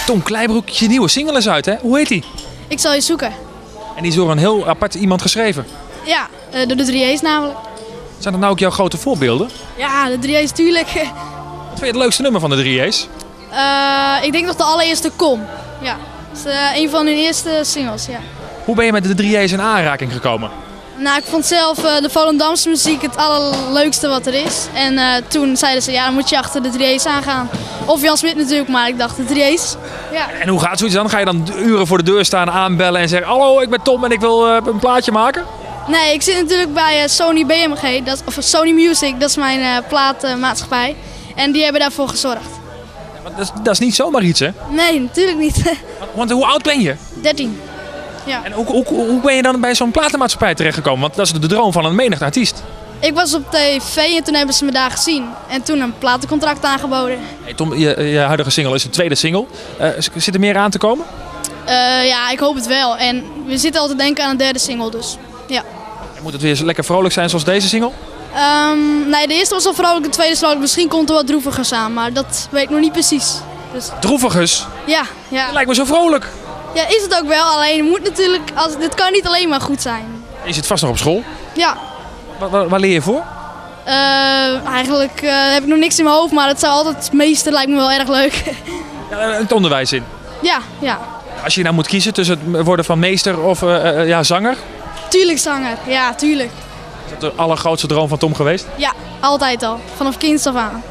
Tom Kleibroek, je nieuwe single is uit, hè? Hoe heet die? Ik zal je zoeken. En die is door een heel apart iemand geschreven. Ja, door de 3A's namelijk. Zijn dat nou ook jouw grote voorbeelden? Ja, de 3A's tuurlijk. Wat vind je het leukste nummer van de 3A's? Ik denk nog de allereerste Kom. Ja, dat is een van hun eerste singles, ja. Hoe ben je met de 3A's in aanraking gekomen? Nou, ik vond zelf de Volendamse muziek het allerleukste wat er is. En toen zeiden ze, ja, dan moet je achter de 3A's aangaan. Of Jan Smit natuurlijk, maar ik dacht de 3A's. Ja. En hoe gaat zoiets dan? Ga je dan uren voor de deur staan, aanbellen en zeggen... Hallo, ik ben Tom en ik wil een plaatje maken? Nee, ik zit natuurlijk bij Sony BMG, of Sony Music, dat is mijn platenmaatschappij. En die hebben daarvoor gezorgd. Maar dat is niet zomaar iets, hè? Nee, natuurlijk niet. Want hoe oud ben je? 13. Ja. En hoe ben je dan bij zo'n platenmaatschappij terechtgekomen? Want dat is de droom van een menigte artiest. Ik was op tv en toen hebben ze me daar gezien. En toen een platencontract aangeboden. Hey Tom, je huidige single is de tweede single. Zit er meer aan te komen? Ja, ik hoop het wel. En we zitten al te denken aan een derde single, dus ja. En moet het weer lekker vrolijk zijn zoals deze single? Nee, de eerste was al vrolijk, de tweede is vrolijk. Misschien komt er wat droevigers aan, maar dat weet ik nog niet precies. Dus, Droevigers? ja. Dat lijkt me zo vrolijk. Ja, is het ook wel. Alleen het moet natuurlijk, dit kan niet alleen maar goed zijn. Je zit vast nog op school. Ja. Waar leer je voor? Eigenlijk heb ik nog niks in mijn hoofd, maar het zou altijd het meeste lijkt me wel erg leuk. Ja, het onderwijs in. Ja. Als je nou moet kiezen tussen het worden van meester of zanger. Tuurlijk zanger, ja, tuurlijk. Is dat de allergrootste droom van Tom geweest? Ja, altijd al. Vanaf kinds af aan.